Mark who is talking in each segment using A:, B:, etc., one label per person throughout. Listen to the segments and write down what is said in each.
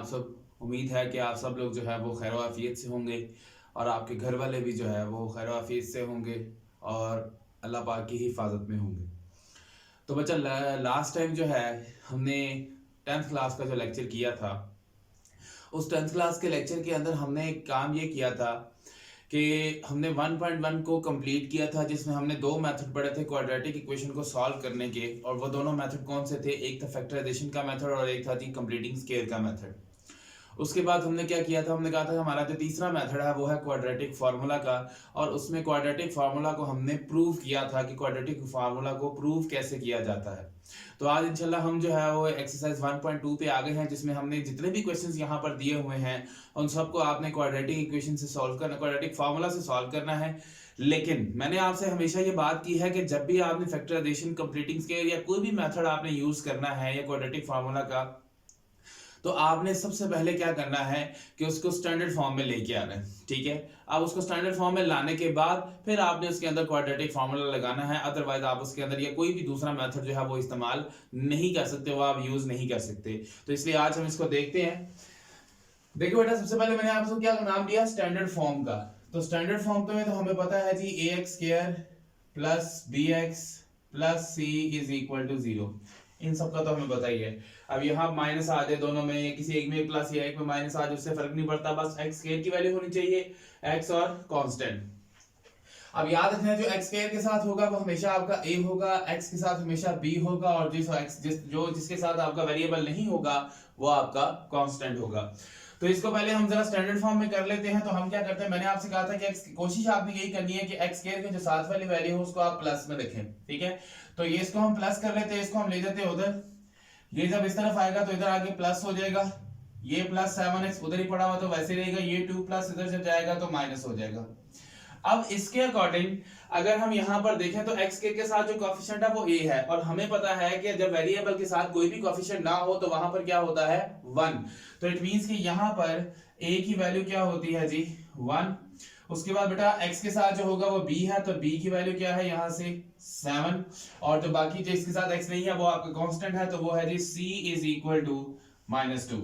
A: आप सब। उम्मीद है कि आप सब लोग जो है वो खैर आफियत से होंगे और आपके घर वाले भी जो है वो खैर आफियत से होंगे और अल्लाह पाक की हिफाजत में होंगे। तो बच्चा लास्ट टाइम जो है हमने 10th क्लास का जो लेक्चर किया था, उस 10th क्लास के लेक्चर के अंदर हमने एक काम ये किया था कि हमने 1.1 को कंप्लीट किया था, जिसमें हमने दो मेथड पढ़े थे क्वाड्रेटिक इक्वेशन को सॉल्व करने के। और वो दोनों मेथड कौन से थे? एक था फैक्टराइजेशन का मेथड और एक था जी कंप्लीटिंग स्केयर का मेथड। उसके बाद हमने क्या किया था, हमने कहा था हमारा जो तीसरा मेथड है वो है क्वाड्रेटिक फार्मूला का, और उसमें क्वाड्रेटिक फार्मूला को हमने प्रूव किया था कि क्वाड्रेटिक फार्मूला को प्रूव कैसे किया जाता है। तो आज इंशाल्लाह हम जो है वो एक्सरसाइज 1.2 पे आ गए हैं, जिसमें हमने जितने भी क्वेश्चंस यहाँ पर दिए हुए हैं उन सबको आपने क्वाड्रेटिक इक्वेशन से सॉल्व करना, क्वाड्रेटिक फार्मूला से सॉल्व करना है। लेकिन मैंने आपसे हमेशा ये बात की है कि जब भी आपने फैक्टराइजेशन, कंप्लीटिंग स्केयर या कोई भी मेथड आपने यूज करना है या क्वाड्रेटिक फार्मूला का, तो आपने सबसे पहले क्या करना है कि उसको स्टैंडर्ड फॉर्म में लेके आना है। ठीक है, अब उसको स्टैंडर्ड फॉर्म में लाने के बाद फिर आपने उसके अंदर क्वाड्रेटिक फार्मूला लगाना है। अदरवाइज आप उसके अंदर या कोई भी दूसरा मेथड जो है वो इस्तेमाल नहीं कर सकते, वो आप यूज नहीं कर सकते। तो इसलिए आज हम इसको देखते हैं। देखो बेटा, सबसे पहले मैंने आपको क्या नाम दिया? स्टैंडर्ड फॉर्म का। तो स्टैंडर्ड फॉर्म में तो हमें पता है जी ax square plus bx plus c is equal to 0। इन सब का तो हमें पता ही है। अब यहाँ माइनस आ जाए दोनों में, किसी एक में प्लस या एक में माइनस आ जाए, उससे फर्क नहीं पड़ता, बस एक्स स्क्वायर की वैल्यू होनी चाहिए, एक्स और कांस्टेंट। अब याद रखना जो एक्स स्क्वायर के साथ होगा वो हमेशा आपका a होगा, x के साथ हमेशा b होगा, और जिसके साथ आपका वेरिएबल नहीं होगा वो आपका कांस्टेंट होगा। तो इसको पहले हम जरा स्टैंडर्ड फॉर्म में कर लेते हैं। तो हम क्या करते हैं, मैंने आपसे कहा था कि कोशिश आपने यही करनी है कि एक्स स्क्वायर के जो साथ वाली वैल्यू है उसको आप प्लस में रखें। ठीक है, तो ये इसको हम प्लस कर लेते हैं, इसको हम ले जाते हैं उधर। ये जब इस तरफ आएगा तो इधर आगे प्लस हो जाएगा, ये प्लस 7x उधर ही पड़ा हुआ तो वैसे रहेगा, ये 2 प्लस इधर जब जाएगा तो माइनस हो जाएगा। अब इसके अकॉर्डिंग अगर हम यहां पर देखें तो x के साथ जो कोएफिशिएंट है वो a है, और हमें पता है कि जब वेरिएबल के साथ कोई भी कोएफिशिएंट ना हो तो वहां पर क्या होता है? 1। तो इट मींस कि यहां पर a की वैल्यू क्या होती है जी? 1। उसके बाद बेटा x के साथ जो होगा वो b है, तो b की वैल्यू क्या है यहां से? 7। और जो बाकी जो इसके साथ x नहीं है वो आपका कांस्टेंट है, तो वो है जी c इज इक्वल टू -2।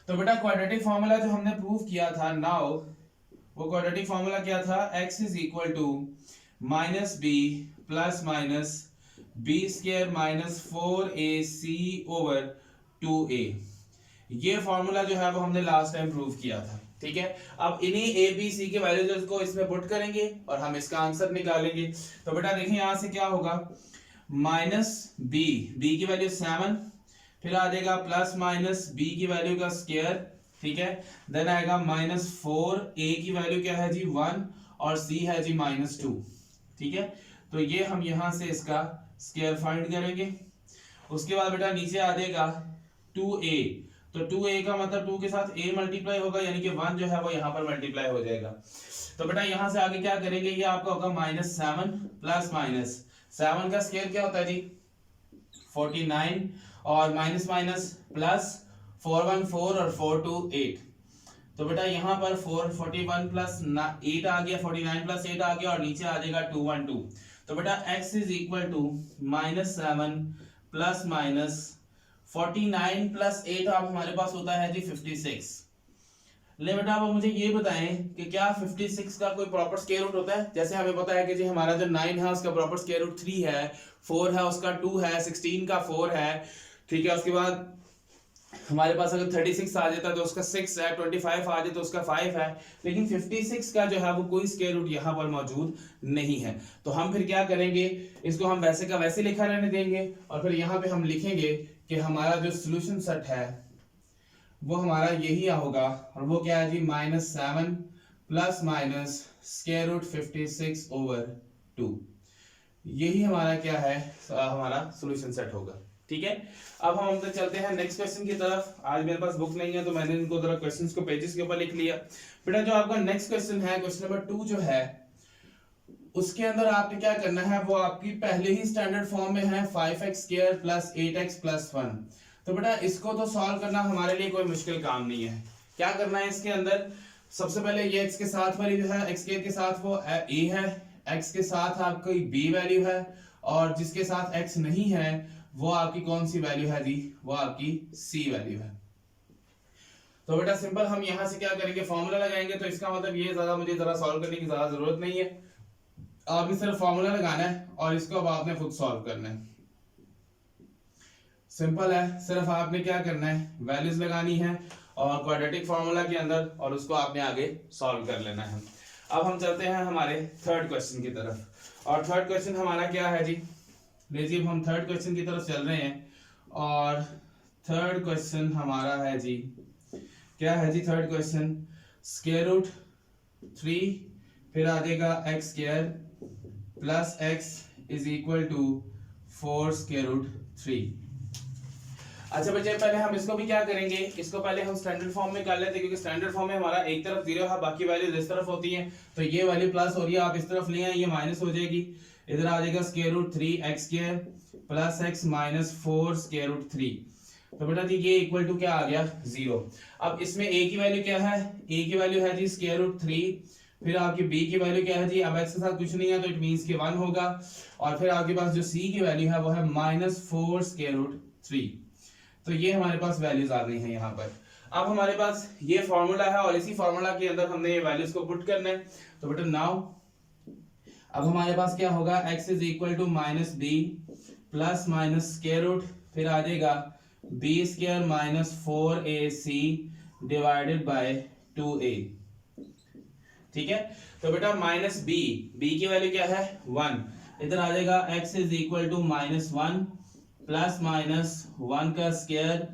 A: तो बेटा क्वाड्रेटिक फार्मूला जो हमने प्रूव किया था नाउ, वो क्वाड्रेटिक फार्मूला क्या था? x is equal to minus B plus minus B square minus 4ac over 2a। ये फार्मूला जो है वो हमने लास्ट टाइम प्रूव किया था। ठीक है, अब इन्हीं a b c के वैल्यूज को इसमें पुट करेंगे और हम इसका आंसर निकालेंगे। तो बेटा देखिए यहां से क्या होगा, माइनस b की वैल्यू 7, फिर आ जाएगा प्लस माइनस b की वैल्यू का स्क्वायर। ठीक है, देन आएगा -4, a की वैल्यू क्या है जी? 1, और c है जी -2। ठीक है, तो ये हम यहां से इसका स्क्वायर फाइंड करेंगे। उसके बाद बेटा नीचे आ जाएगा 2a, तो 2a का मतलब 2 के साथ a मल्टीप्लाई होगा, यानी कि 1 जो है वो यहाँ पर मल्टीप्लाई हो जाएगा। तो बेटा यहाँ से आगे क्या करेंगे, ये आपका होगा -7 प्लस माइनस 7 का स्क्वायर क्या होता है जी? 49, और माइनस माइनस प्लस 4 1 4 और 4 2 8। तो बेटा यहाँ पर 41 प्लस 8 आ गया, 49 प्लस 8 आ गया, और नीचे आ जाएगा 212। तो बेटा x is equal to -7 plus minus 49 plus 8 अब हमारे पास होता है जी 56। ले बेटा अब मुझे ये बताएं कि क्या 56 का कोई प्रॉपर स्क्वायर रूट होता है? जैसे हमें पता है कि जी हमारा जो 9 है उसका प्रॉपर स्क्वायर रूट 3 है, 4 है उसका 2 है, 16 का 4 है। ठीक है, उसके बाद हमारे पास अगर 36 आ जाता है तो उसका 6 है, 25 आ जाए तो उसका 5 है, लेकिन 56 का जो है वो कोई स्क्वायर रूट यहाँ पर मौजूद नहीं है। तो हम फिर क्या करेंगे, इसको हम वैसे का वैसे लिखा रहने देंगे, और फिर यहाँ पे हम लिखेंगे कि हमारा जो सोल्यूशन सेट है वो हमारा यही होगा, और वो क्या है जी? -7 plus minus square root 56 over 2। यही हमारा क्या है? हमारा सोल्यूशन सेट होगा। ठीक है, अब हम अंदर चलते हैं नेक्स्ट क्वेश्चन की तरफ। आज मेरे पास बुक नहीं है तो मैंने इनको जरा क्वेश्चंस को पेजेस के ऊपर लिख लिया। बेटा जो आपका नेक्स्ट क्वेश्चन है, क्वेश्चन नंबर 2 जो है, उसके अंदर आपने क्या करना है, वो आपकी पहले ही स्टैंडर्ड फॉर्म में है 5x square plus 8x plus 1। तो बेटा इसको तो सॉल्व करना हमारे लिए कोई मुश्किल काम नहीं है। क्या करना है इसके अंदर, सबसे पहले ये x के साथ वाली जो है, x के साथ वो a है, x के साथ आपकी b वैल्यू है, और जिसके साथ x नहीं है वो आपकी कौन सी वैल्यू है जी? वो आपकी c वैल्यू है। तो बेटा सिंपल हम यहाँ से क्या करेंगे, फॉर्मूला लगाएंगे। तो इसका मतलब ये ज्यादा मुझे जरा सॉल्व करने की ज्यादा जरूरत नहीं है, आपने सिर्फ फॉर्मूला लगाना है और इसको अब आपने खुद सॉल्व करना है। सिंपल है, सिर्फ आपने क्या करना है, वैल्यूज लगानी है और क्वाड्रेटिक फार्मूला के अंदर, और उसको आपने आगे सॉल्व कर लेना है। अब हम चलते हैं हमारे थर्ड क्वेश्चन की तरफ। और थर्ड क्वेश्चन हमारा क्या है जी, लीजिए हम थर्ड क्वेश्चन की तरफ चल रहे हैं। और थर्ड क्वेश्चन हमारा है जी, क्या है जी थर्ड क्वेश्चन, स्क्वायर रूट 3 फिर आ जाएगा X square plus X is equal to 4 square root 3। अच्छा बच्चे पहले हम इसको भी क्या करेंगे, इसको पहले हम स्टैंडर्ड फॉर्म में कर लेते हैं, क्योंकि स्टैंडर्ड फॉर्म में हमारा एक तरफ 0 है, बाकी वैल्यूज इस तरफ होती हैं। तो ये वैल्यू प्लस हो रही है, आप इस तरफ ले आए, ये माइनस हो जाएगी, इधर आ जाएगा square root 3 X square plus X minus 4 square root 3। तो बेटा जी ये इक्वल टू क्या आ गया, 0। अब इसमें a की वैल्यू क्या है, a की वैल्यू है जी स्क्वायर रूट 3, फिर आपकी b की वैल्यू क्या है जी, अब x के साथ कुछ नहीं है तो इट मींस कि 1 होगा, और फिर आपके पास जो c की वैल्यू है वो है -4 स्क्वायर रूट 3। तो ये हमारे पास वैल्यूज आ गई हैं यहाँ पर। अब हमारे पास ये फॉर्मूला है और इसी फॉर्मूला के अंदर हमने ये वैल्यूज को पुट करना है। तो बेटा नाउ अब हमारे पास क्या होगा, x is equal to minus B plus minus square root, फिर आ जाएगा B square minus 4ac divided by 2a। ठीक है, तो बेटा माइनस बी, बी की वैल्यू क्या है 1, इधर आ जाएगा x is equal to -1 plus minus 1 का स्क्वायर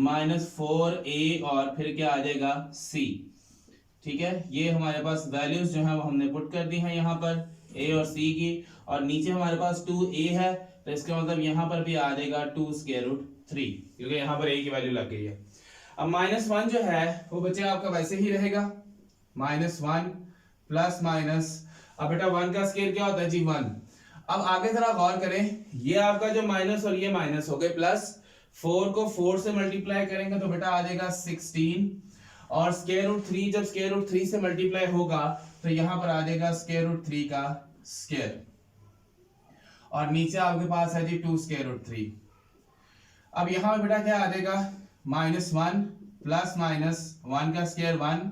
A: माइनस 4a और फिर क्या आ जाएगा c। ठीक है, ये हमारे पास वैल्यूज जो है वो हमने पुट कर दी हैं यहाँ पर a और c की, और नीचे हमारे पास 2a है, तो इसका मतलब यहाँ पर भी आ जाएगा 2 स्क्वायर रूट 3, क्योंकि यहाँ पर a की वैल्यू लग गई है। अब -1 जो है वो बच्चे आपका वैसे ही रहेगा, -1 प्लस माइनस, अब बेटा 1 का स्क्वायर क्या होता है जी 1। अब आगे जरा गौर करें, ये आपका जो माइनस और ये माइनस हो गए, प्लस 4 को 4 से मल्टीप्लाई करेंगे तो बेटा आ जाएगा 16, और स्क्वायर रूट 3 जब स्क्वायर रूट 3 से मल्टीप्लाई होगा तो यहां पर आ जाएगा स्क्वायर रूट 3 का स्क्वायर, और नीचे आपके पास है जी 2 स्क्वायर रूट 3। अब यहां पर बेटा क्या आ जाएगा, -1 प्लस माइनस 1 का स्क्वायर 1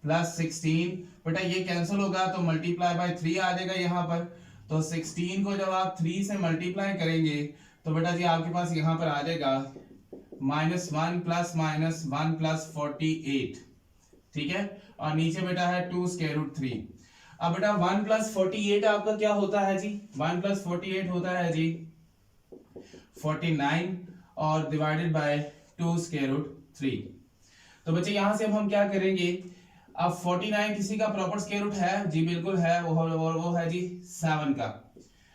A: प्लस 16, बेटा ये कैंसिल होगा तो मल्टीप्लाई बाय 3 आ जाएगा यहाँ पर। तो 16 को जब आप 3 से मल्टीप्लाई करेंगे तो बेटा जी आपके पास यहाँ पर आ जाएगा -1 प्लस माइनस 1 प्लस 48। ठीक है, और नीचे बेटा है 2 स्क्वायर रूट 3। अब बेटा 1 प्लस 48 आपका क्या होता है जी, 1 प्लस 48 होता है जी 49 और डिवाइडेड बाय 2 स्क्वायर रूट 3। तो बच्चे यहां से अब हम क्या करेंगे, अब 49 किसी का प्रॉपर स्क्वायर रूट है जी, बिल्कुल है, वो है जी 7 का।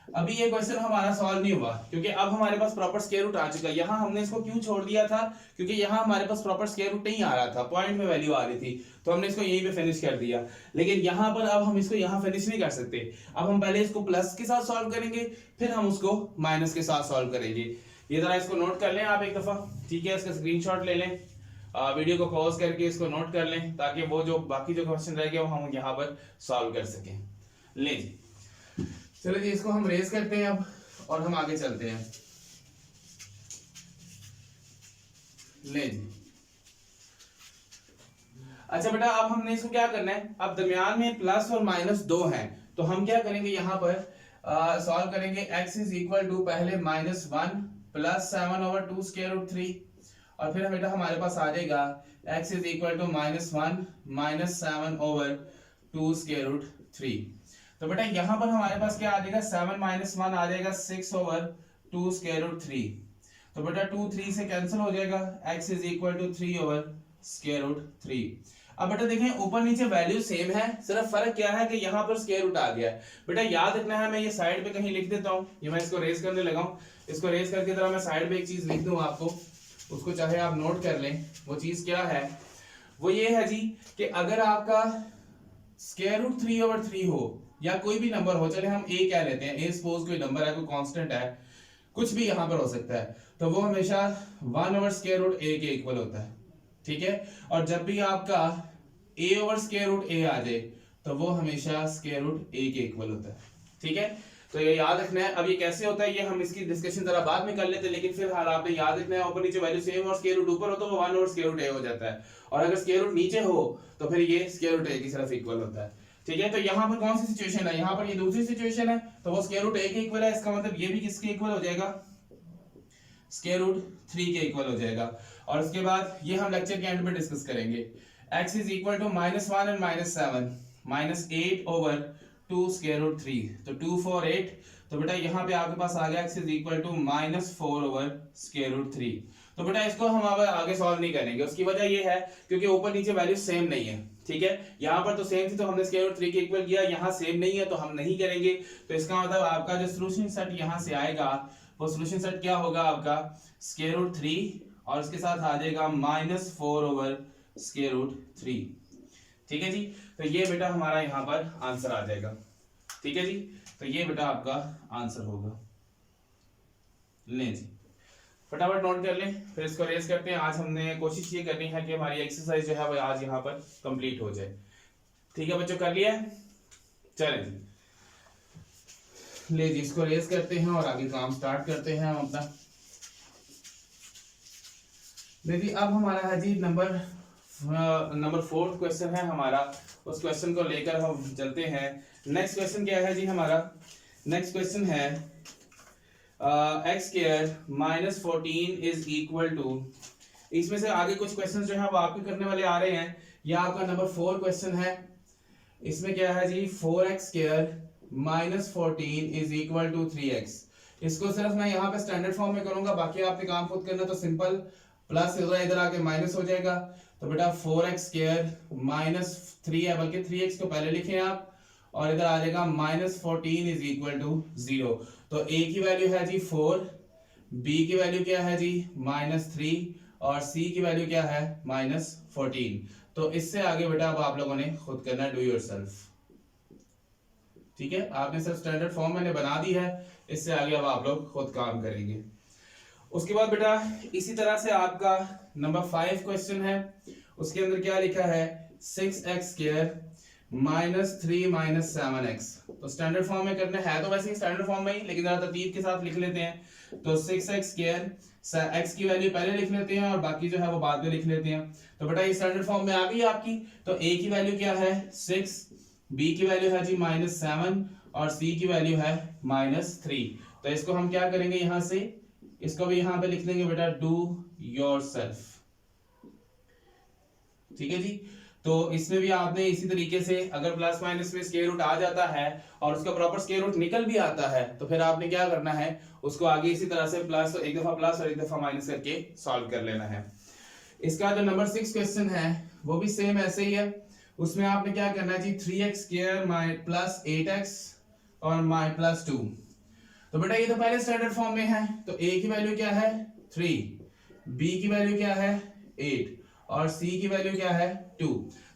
A: अभी ये क्वेश्चन हमारा सॉल्व नहीं हुआ क्योंकि अब हमारे पास प्रॉपर स्क्वायर रूट आ चुका है। यहाँ हमने इसको क्यों छोड़ दिया था, क्योंकि यहाँ हमारे पास प्रॉपर स्क्वायर रूट नहीं आ रहा था, पॉइंट में वैल्यू आ रही थी, तो हमने इसको यहीं पे फिनिश कर दिया। लेकिन यहाँ पर अब हम इसको यहाँ फिनिश नहीं कर सकते, अब हम पहले इसको प्लस के साथ सॉल्व करेंगे, फिर हम उसको माइनस के साथ सॉल्व करेंगे। ये जरा इसको नोट कर लें आप एक दफा, ठीक है, इसका स्क्रीनशॉट ले लें, वीडियो को पॉज करके इसको नोट कर लें, ताकि वो जो बाकी जो क्वेश्चन रह गए वो हम यहाँ पर सॉल्व कर सकें। ले जी, चलो जी इसको हम रेज करते हैं अब और हम आगे चलते हैं। ले जी, अच्छा बेटा अब हमने इसको क्या करना है, अब दरमियान में प्लस और माइनस 2 हैं, तो हम क्या करेंगे यहाँ पर सॉल्व करेंगे। x इज इक्वल टू पहले -1 प्लस 7/2 स्क्वायर रूट 3, और फिर बेटा हमारे पास आ जाएगा x is equal to -1 minus 7/2 square root 3। तो बेटा यहाँ पर हमारे पास क्या आ जाएगा, 7 माइनस 1 आ जाएगा 6/2 स्क्वायर रूट 3। तो बेटा 2 3 से कैंसिल हो जाएगा, x is equal to 3 square root 3। अब बेटा देखें ऊपर नीचे वैल्यू सेम है, सिर्फ फर्क क्या है कि यहाँ पर स्क्वायर रूट आ गया है। बेटा याद रखना है, मैं ये साइड पे कहीं लिख देता हूँ, ये मैं इसको रेज करने लगा हूँ, इसको रेज करके जरा मैं साइड पे एक चीज लिख दूं आपको, उसको चाहे आप नोट कर लें। वो चीज क्या है, वो ये है जी कि अगर आपका स्क्वायर रूट 3/3 हो या कोई भी नंबर हो, चले हम a कह लेते हैं, a सपोज कोई नंबर है, कोई कांस्टेंट है, कुछ भी यहाँ पर हो सकता है, तो वो हमेशा 1/√a के इक्वल होता है। ठीक है, और जब भी आपका a/√a आ जाए तो वो हमेशा √a के इक्वल होता है। ठीक है, तो ये याद रखना है। अब ये कैसे होता है ये हम इसकी डिस्कशन जरा बाद में कर लेते हैं, लेकिन फिलहाल आपने याद रखना है ऊपर नीचे वैल्यू सेम और स्क्वायर रूट ऊपर हो तो वो 1 ओवर स्क्वायर रूट a हो जाता है, और अगर स्क्वायर रूट नीचे हो तो फिर ये स्क्वायर रूट a की तरफ इक्वल होता है। ठीक है, तो यहाँ पर कौन सी सिचुएशन है, यहाँ पर ये दूसरी सिचुएशन है, तो वो स्क्वायर रूट a के इक्वल है, इसका मतलब ये भी किसके इक्वल हो जाएगा, स्क्वायर रूट 3 के इक्वल हो जाएगा। और उसके बाद ये हम लेक्चर के एंड में डिस्कस करेंगे। x is equal to -1 and -7 -8 over 2 square root 3, तो 2 4 8, तो बेटा यहाँ पे आपके पास आ गया x is equal to -4 over square root 3। तो बेटा इसको हम अब आगे सॉल्व नहीं करेंगे, उसकी वजह ये है क्योंकि ऊपर नीचे वैल्यू सेम नहीं है। ठीक है, यहाँ पर तो सेम थी तो हमने स्क्वायर रूट 3 के इक्वल किया, यहाँ सेम नहीं है तो हम नहीं करेंगे। तो इसका मतलब आपका जो सॉल्यूशन सेट यहाँ से आएगा वो सॉल्यूशन सेट क्या होगा आपका, स्क्वायर रूट 3 और उसके साथ आ जाएगा -4 ओवर स्क्वायर रूट 3। ठीक है जी, तो ये बेटा हमारा यहाँ पर आंसर आ जाएगा। ठीक है जी, तो ये बेटा आपका आंसर होगा। लें जी, फटाफट नोट कर लें, फिर इसको रेस करते हैं। आज हमने कोशिश ये करनी है कि हमारी एक्सरसाइज जो है वो आज यहाँ पर कंप्लीट हो जाए। ठीक है बच्चों, कर लिया है, चलें जी, ले जी इसको रेस करते हैं और आगे काम स्टार्ट करते हैं हम अपना। देखिए अब हमारा है जी नंबर 4th क्वेश्चन है हमारा, उस क्वेश्चन को लेकर हम चलते हैं। नेक्स्ट क्वेश्चन क्या है जी हमारा, नेक्स्ट क्वेश्चन है x square -14 is equal to, इसमें से आगे कुछ क्वेश्चन जो है वो आपके करने वाले आ रहे हैं। यह आपका नंबर 4 क्वेश्चन है, इसमें क्या है जी 4x square -14 is equal to 3x। इसको सिर्फ मैं यहाँ पे स्टैंडर्ड फॉर्म में करूंगा, बाकी आपने काम खुद करना, तो सिंपल प्लस इधर आके माइनस हो जाएगा। तो बेटा 4x स्क्वायर -3 है, बल्कि 3x को पहले लिखें आप, और इधर आ जाएगा -14 इज इक्वल टू 0। तो a की वैल्यू है जी 4, b की वैल्यू क्या है जी -3 और c की वैल्यू क्या है -14। तो इससे आगे बेटा अब आप लोगों ने खुद करना, डू योरसेल्फ। ठीक है, आपने सिर्फ स्टैंडर्ड फॉर्म मैंने बना दी है, इससे आगे अब आप लोग खुद काम करेंगे। उसके बाद बेटा इसी तरह से आपका नंबर 5 क्वेश्चन है, उसके अंदर क्या लिखा है 6x स्क्वायर -3 7x। तो स्टैंडर्ड फॉर्म में करना है तो वैसे ही स्टैंडर्ड फॉर्म में ही, लेकिन जरा तरतीब के साथ लिख लेते हैं। तो 6x स्क्वायर, x की वैल्यू पहले लिख लेते हैं और बाकी जो है वो बाद में लिख लेते हैं। तो बेटा ये स्टैंडर्ड फॉर्म में आ गई आपकी। तो a की वैल्यू क्या है 6, b की वैल्यू है जी -7 और c की वैल्यू है -3। तो इसको हम क्या करेंगे, यहां से इसको भी यहां पे लिख लेंगे बेटा, डू योरसेल्फ। ठीक है जी, तो इसमें भी आपने इसी तरीके से अगर प्लस माइनस में स्क्वायर रूट आ जाता है और उसका प्रॉपर स्क्वायर रूट निकल भी आता है तो फिर आपने क्या करना है, उसको आगे इसी तरह से प्लस, एक दफा प्लस और एक दफा माइनस करके सॉल्व कर लेना है। इसका जो नंबर 6 क्वेश्चन है वो भी सेम ऐसे ही है। उसमें आपने क्या करना है जी 3x स्क्वायर प्लस 8x और +2। तो बेटा ये तो पहले स्टैंडर्ड फॉर्म में है, तो a की वैल्यू क्या है 3, b की वैल्यू क्या है 8 और c की वैल्यू क्या है 2।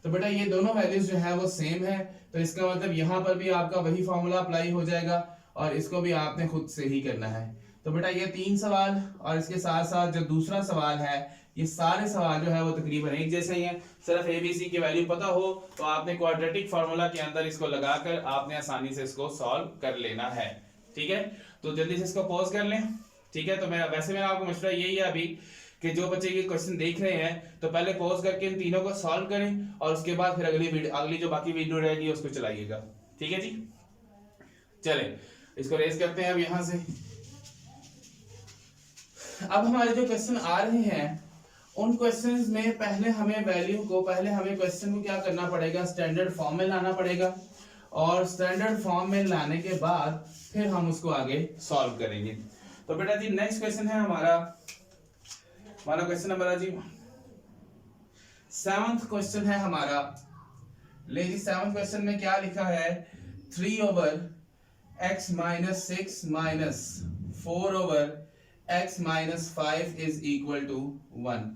A: तो बेटा ये दोनों वैल्यूज जो है वो सेम है, तो इसका मतलब यहाँ पर भी आपका वही फॉर्मूला अप्लाई हो जाएगा और इसको भी आपने खुद से ही करना है। तो बेटा ये 3 सवाल और इसके साथ साथ जो दूसरा सवाल है, ये सारे सवाल जो है वो तकरीबन एक जैसे ही हैं। सिर्फ ABC की वैल्यू पता हो तो आपने क्वाड्रेटिक फार्मूला के अंदर इसको लगाकर आपने आसानी से इसको सॉल्व कर लेना है। ठीक है, तो जल्दी से इसको पॉज कर लें। ठीक है, तो मैं वैसे मेरा आपको मशवरा यही है अभी कि जो बच्चे ये क्वेश्चन देख रहे हैं तो पहले पॉज करके इन तीनों को सॉल्व करें और उसके बाद फिर अगली जो बाकी वीडियो रहेगी उसको चलाइएगा। ठीक है जी, चले इसको रेस करते हैं अब यहां से। अब हमारे जो क्वेश्चन आ रहे हैं उन क्वेश्चंस में पहले हमें क्वेश्चन को क्या करना पड़ेगा, स्टैंडर्ड फॉर्म में लाना पड़ेगा और स्टैंडर्ड फॉर्म में लाने के बाद फिर हम उसको आगे सॉल्व करेंगे। तो बेटा जी नेक्स्ट क्वेश्चन है हमारा क्वेश्चन नंबर जी 7th क्वेश्चन है हमारा। ले जी 7th क्वेश्चन में क्या लिखा है 3 over x - 6 - 4 over x - 5 is equal to 1।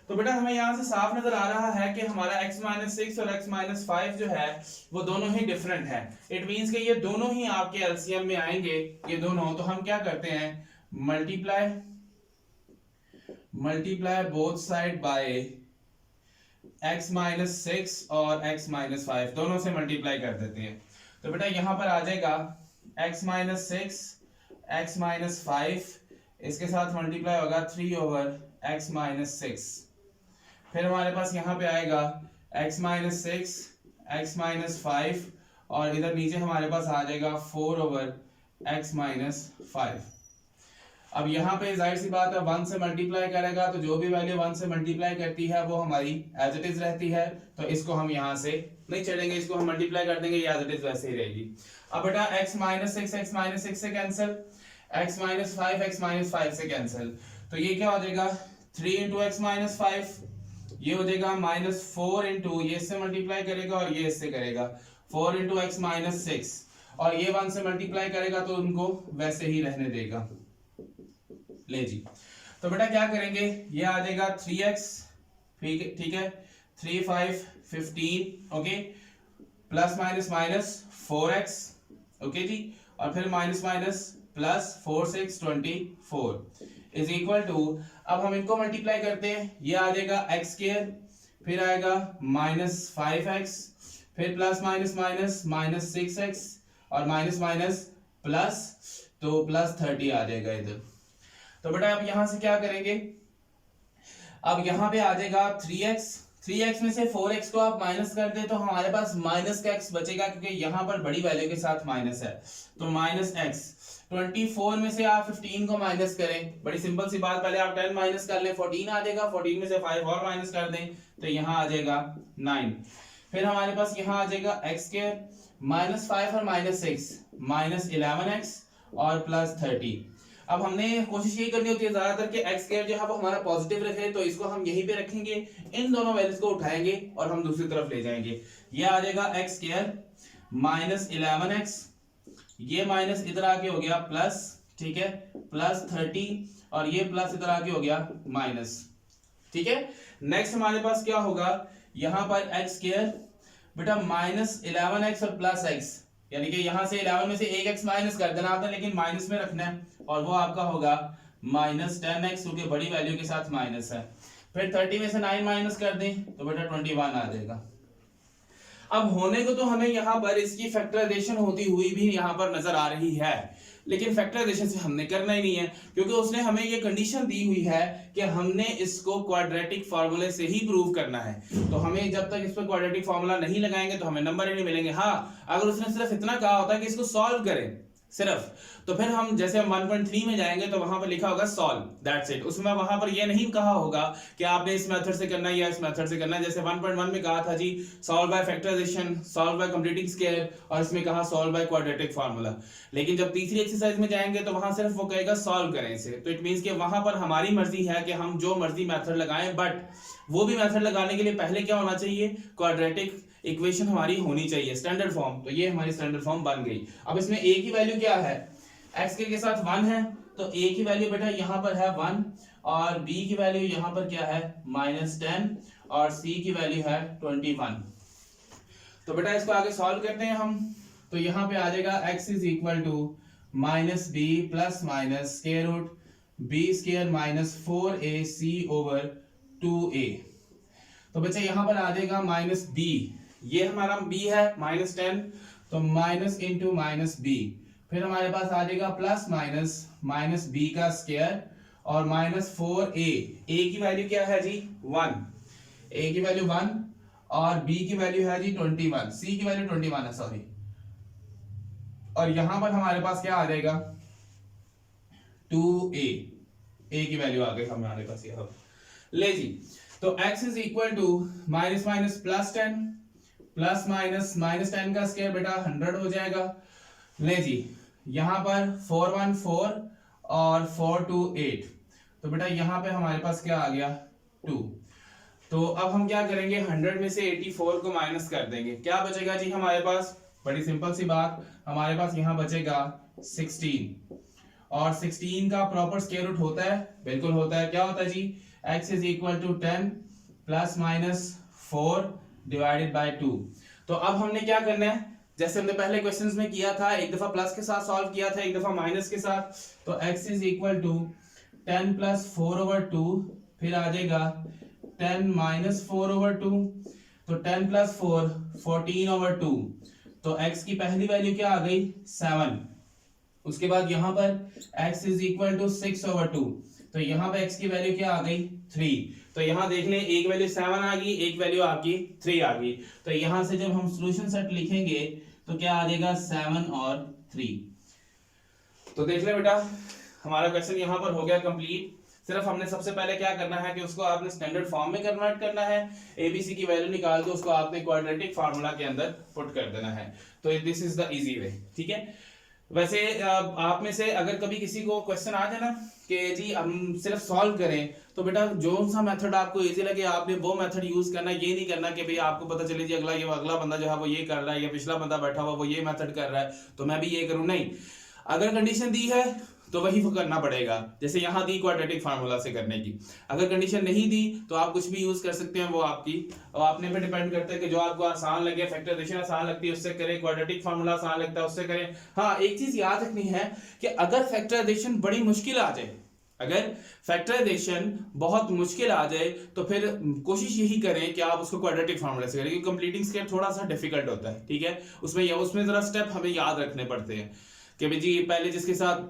A: तो बेटा हमें यहाँ से साफ नजर आ रहा है कि हमारा x - 6 और x - 5 जो है वो दोनों ही डिफरेंट है। इट मींस कि ये दोनों ही आपके एलसीएम में आएंगे ये दोनों। तो हम क्या करते हैं, multiply both side by x - 6 और x - 5 दोनों से मल्टीप्लाई कर देते हैं। तो बेटा यहाँ पर आ जाएगा x माइनस 6 x माइनस 5, इसके साथ मल्टीप्लाई होगा 3 ओवर x माइनस 6। फिर हमारे पास यहाँ पे आएगा x माइनस 6 x माइनस 5 और इधर नीचे हमारे पास आ जाएगा 4 ओवर x माइनस 5। अब यहाँ पे जाहिर सी बात है 1 से मल्टीप्लाई करेगा तो जो भी वैल्यू 1 से मल्टीप्लाई करती है वो हमारी एज इट इज रहती है, तो इसको हम यहाँ से नहीं चढ़ेंगे, इसको हम मल्टीप्लाई कर देंगे, ये एज इट इज वैसे ही रहेगी। अब बेटा x माइनस 6 से कैंसिल, x माइनस 5 से कैंसिल, तो ये क्या हो जाएगा 3 इंटू एक्स माइनस 5, ये हो जाएगा माइनस 4 इंटू, ये इससे मल्टीप्लाई करेगा और ये इससे करेगा 4 इंटू एक्स माइनस 6, और ये 1 से मल्टीप्लाई करेगा तो उनको वैसे ही रहने देगा। ले जी, तो बेटा क्या करेंगे, ये आ जाएगा 3x, ठीक है 3 5 15, okay, plus minus minus 4x, okay जी, और फिर minus minus plus 4 6 24 is equal to, अब हम इनको मल्टीप्लाई करते हैं, ये आ जाएगा x स्क्वायर, फिर आएगा माइनस 5x, फिर plus minus minus minus 6x और माइनस माइनस प्लस, तो प्लस 30 आ जाएगा इधर। तो बेटा अब यहां से क्या करेंगे, अब यहां पे आ जाएगा 3x में से 4x को आप माइनस कर दे तो हमारे पास माइनस का x बचेगा, क्योंकि यहां पर बड़ी वैल्यू के साथ माइनस है, तो माइनस x। 24 में से आप 15 को माइनस करें, बड़ी सिंपल सी बात, पहले आप 10 माइनस कर लें, 14 आ जाएगा, 14 में से 5 और माइनस कर दें तो यहाँ आ जाएगा 9। फिर हमारे पास यहाँ आ जाएगा x स्क्वायर, माइनस 5 और माइनस 6 माइनस 11x और प्लस 30। अब हमने कोशिश यही करनी होती है ज्यादातर कि x स्क्वायर जो है वो हमारा पॉजिटिव रखे, तो इसको हम यहीं पे रखेंगे, इन दोनों वैल्यूज को उठाएंगे और हम दूसरी तरफ ले जाएंगे। ये आ जाएगा x स्क्वायर माइनस 11x, ये माइनस इधर आके हो गया प्लस, ठीक है, प्लस 30, और ये प्लस इधर आके हो गया माइनस, ठीक है। नेक्स्ट हमारे पास क्या होगा, यहाँ पर x स्क्वायर बेटा माइनस 11x और प्लस x, यानी कि यहां से 11 में से एक x माइनस कर देना आपने, लेकिन माइनस में रखना है, और वो आपका होगा माइनस 10x, क्योंकि बड़ी वैल्यू के साथ माइनस है। फिर 30 में से 9 माइनस कर दें तो बेटा 21 आ जाएगा। अब होने को तो हमें यहाँ पर इसकी फैक्टराइजेशन होती हुई भी यहाँ पर नजर आ रही है, लेकिन फैक्टराइजेशन से हमने करना ही नहीं है, क्योंकि उसने हमें ये कंडीशन दी हुई है कि हमने इसको क्वाड्रेटिक फार्मूले से ही प्रूव करना है। तो हमें जब तक इस पर क्वाड्रेटिक फार्मूला नहीं लगाएंगे तो हमें नंबर ही नहीं मिलेंगे। हाँ, अगर उसने सिर्फ इतना कहा होता है कि इसको सॉल्व करें सिर्फ, तो फिर हम जैसे हम 1.3 में जाएंगे तो वहां पर लिखा होगा सॉल्व, दैट्स इट। उसमें वहां पर ये नहीं कहा होगा कि आपने इस मेथड से करना है या इस मेथड से करना है। जैसे 1.1 में कहा था जी solve by factorization, solve by completing square, और इसमें कहा सॉल्व बाय क्वाड्रेटिक फार्मूला। लेकिन जब तीसरी एक्सरसाइज में जाएंगे तो वहां सिर्फ वो कहेगा सॉल्व करें इसे। तो इट मींस कि वहां पर हमारी मर्जी है कि हम जो मर्जी मेथड लगाएं, बट वो भी मेथड लगाने के लिए पहले क्या होना चाहिए, क्वाड्रेटिक इक्वेशन हमारी होनी चाहिए, स्टैंडर्ड फॉर्म। तो ये हमारी स्टैंडर्ड फॉर्म बन गई। अब इसमें a की वैल्यू क्या है, x के साथ 1 है, तो a की वैल्यू बेटा यहाँ पर है 1, और b की वैल्यू यहाँ पर क्या है -10, और c की वैल्यू है 21। तो बेटा इसको आगे सॉल्व करते हैं हम। तो यहाँ पे आ जाएगा x is equal to minus B plus minus square root B square minus 4ac over 2a। तो बच्चे यहाँ पर आ जाएगा माइनस बी, ये हमारा b है -10, तो माइनस इंटू माइनस बी, फिर हमारे पास आ जाएगा प्लस माइनस माइनस बी का स्क्वायर और माइनस 4a। a की वैल्यू क्या है जी 1, a की वैल्यू 1 और b की वैल्यू है जी 21, c की वैल्यू 21 है सॉरी, और यहां पर हमारे पास क्या आ जाएगा 2a, a की वैल्यू आ गई हमारे पास यहाँ। ले जी, तो x is equal to minus minus plus 10 plus minus minus 10 का स्क्वायर बेटा 100 हो जाएगा। ले जी, यहां पर 4 1 4 और 4 2 8, तो बेटा यहां पे हमारे पास क्या आ गया 2। तो अब हम क्या करेंगे, 100 में से 84 को माइनस कर देंगे, क्या बचेगा जी हमारे पास, बड़ी सिंपल सी बात, हमारे पास यहाँ बचेगा 16, और 16 का प्रॉपर स्क्वायर रूट होता है, बिल्कुल होता है, क्या होता है जी x is equal to 10 plus minus 4 divided by 2। तो अब हमने क्या करना है, जैसे हमने पहले क्वेश्चंस में किया था, एक दफा प्लस के साथ सॉल्व किया था, एक दफा माइनस के साथ। तो x is equal to 10 plus 4 over 2, फिर आ जाएगा 10 माइनस 4 ओवर 2, तो 10 प्लस 4 14 ओवर 2। तो x की पहली वैल्यू क्या आ गई 7, उसके बाद यहाँ पर x इज इक्वल टू 6/2, तो यहाँ पे x की वैल्यू क्या आ गई 3। तो यहाँ देख लें एक वैल्यू 7 आ गई, एक वैल्यू आपकी 3 आ गई। तो यहाँ से जब हम सॉल्यूशन सेट लिखेंगे तो क्या आ जाएगा 7 और 3। तो देख ले बेटा हमारा क्वेश्चन यहाँ पर हो गया कंप्लीट। सिर्फ हमने सबसे पहले क्या करना है कि उसको आपने स्टैंडर्ड फॉर्म में कन्वर्ट करना है, एबीसी की वैल्यू निकाल के उसको आपने क्वाड्रेटिक फार्मूला के अंदर पुट कर देना है। तो this is the easy way, ठीक है। वैसे आप में से अगर कभी किसी को क्वेश्चन आ जाए ना कि जी हम सिर्फ सॉल्व करें, तो बेटा जो सा मेथड आपको इजी लगे आपने वो मेथड यूज करना। ये नहीं करना कि भाई आपको पता चले जी अगला बंदा जो है वो ये कर रहा है या पिछला बंदा बैठा हुआ वो ये मेथड कर रहा है तो मैं भी ये करूं, नहीं। अगर कंडीशन दी है तो वही करना पड़ेगा। जैसे यहाँ दी क्वाड्रेटिक फार्मूला से करने की, अगर कंडीशन नहीं दी तो आप कुछ भी यूज कर सकते हैं, वो अपने पे डिपेंड करता है कि जो आपको आसान लगे, फैक्टराइजेशन आसान लगती है उससे करें, क्वाड्रेटिक फार्मूला आसान लगता है उससे करें। हाँ एक चीज याद रखनी है कि अगर फैक्टराइजेशन बड़ी मुश्किल आ जाए, अगर फैक्टराइजेशन बहुत मुश्किल आ जाए तो फिर कोशिश यही करें कि आप उसको क्वाड्रेटिक फार्मूला से करें, क्योंकि कंप्लीटिंग स्केयर थोड़ा सा डिफिकल्ट होता है, ठीक है। उसमें जरा स्टेप हमें याद रखने पड़ते हैं कि भाई जी पहले जिसके साथ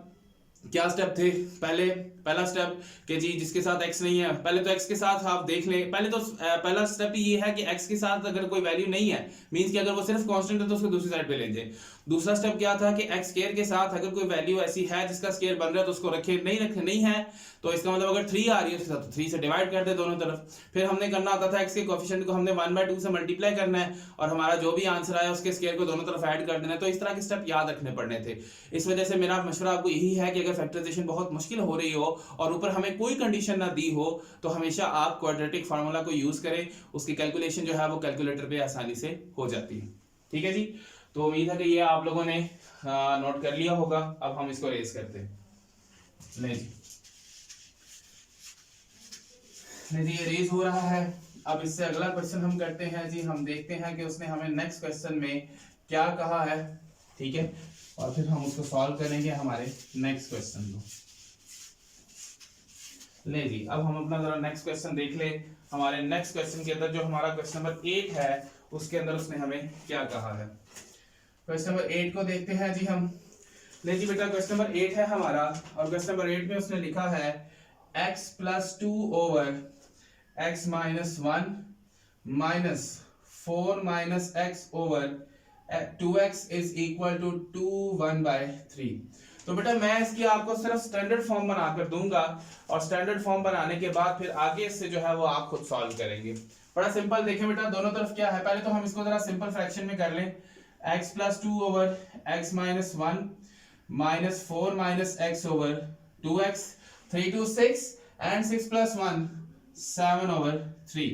A: क्या स्टेप थे, पहला स्टेप कि जी जिसके साथ x नहीं है, पहले तो x के साथ आप देख लें। पहले तो पहला स्टेप ये है कि x के साथ अगर कोई वैल्यू नहीं है, मींस कि अगर वो सिर्फ कांस्टेंट है तो उसको दूसरी साइड पे ले जाए। दूसरा स्टेप क्या था कि x स्क्वायर के साथ अगर कोई वैल्यू ऐसी है जिसका स्क्वायर बन रहा है तो उसको रखे, नहीं है तो इसका मतलब अगर 3 आ रही है उसके साथ तो 3 से डिवाइड कर दे दोनों तरफ। फिर हमने करना होता था x के कोएफिशिएंट को हमने 1/2 से मल्टीप्लाई करना है और हमारा जो भी आंसर आया उसके स्क्वायर को दोनों तरफ ऐड कर देना है। तो इस तरह के स्टेप याद रखने पड़ने थे। इस वजह से मेरा मशवरा आपको यही है कि अगर फैक्टराइजेशन बहुत मुश्किल हो रही हो और ऊपर हमें कोई कंडीशन ना दी हो तो हमेशा आप क्वाड्रेटिक फार्मूला को यूज करें, उसकी कैलकुलेशन जो है वो कैलकुलेटर पे आसानी से हो जाती है, ठीक है जी। तो उम्मीद है कि ये आप लोगों ने नोट कर लिया होगा। अब हम इसको रेज करते हैं। ले जी ये रेज हो रहा है। अब इससे अगला क्वेश्चन हम करते हैं जी, हम देखते हैं कि उसने हमें नेक्स्ट क्वेश्चन में क्या कहा है, ठीक है, और फिर हम उसको सॉल्व करेंगे हमारे नेक्स्ट क्वेश्चन को। ले जी अब हम अपना जरा नेक्स्ट क्वेश्चन देख ले। हमारे नेक्स्ट क्वेश्चन के अंदर जो हमारा क्वेश्चन नंबर 8 है उसके अंदर उसने हमें क्या कहा है। क्वेश्चन नंबर 8 को देखते हैं जी हम। ले जी बेटा क्वेश्चन नंबर 8 है हमारा और क्वेश्चन नंबर 8 में उसने लिखा है x + 2 over x - 1 minus 4 minus x over 2x is equal to 2 1/3। तो बेटा मैं इसकी आपको सिर्फ स्टैंडर्ड फॉर्म बनाकर दूंगा और स्टैंडर्ड फॉर्म बनाने के बाद फिर आगे इससे जो है वो आप खुद सॉल्व करेंगे। बड़ा सिंपल देखें बेटा, दोनों तरफ क्या है, पहले तो हम इसको जरा सिंपल फ्रैक्शन में कर लें। x + 2 over x - 1 minus 4 minus x over 2x, 3 to 6 and 6 plus 1 7/3।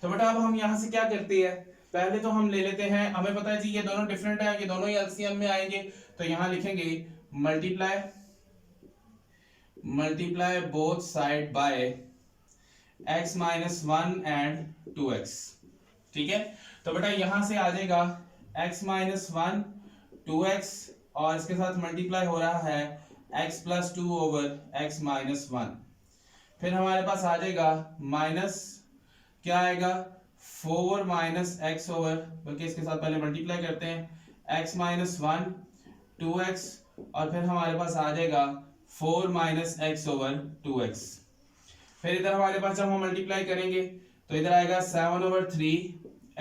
A: तो बेटा अब हम यहाँ से क्या करते हैं, पहले तो हम ले लेते हैं, हमें पता है जी ये दोनों डिफरेंट है, ये दोनों ही एलसीएम में आएंगे, तो यहाँ लिखेंगे multiply both side by x - 1 and 2x, ठीक है। तो बेटा यहाँ से आ जाएगा x - 1 2x और इसके साथ मल्टीप्लाई हो रहा है x + 2 over x - 1। फिर हमारे पास आ जाएगा माइनस क्या आएगा 4 minus x over, बल्कि इसके साथ पहले मल्टीप्लाई करते हैं x - 1 2x और फिर हमारे पास आ जाएगा 4 minus x over 2x। फिर इधर हमारे पास जब हम मल्टीप्लाई करेंगे तो इधर आएगा 7/3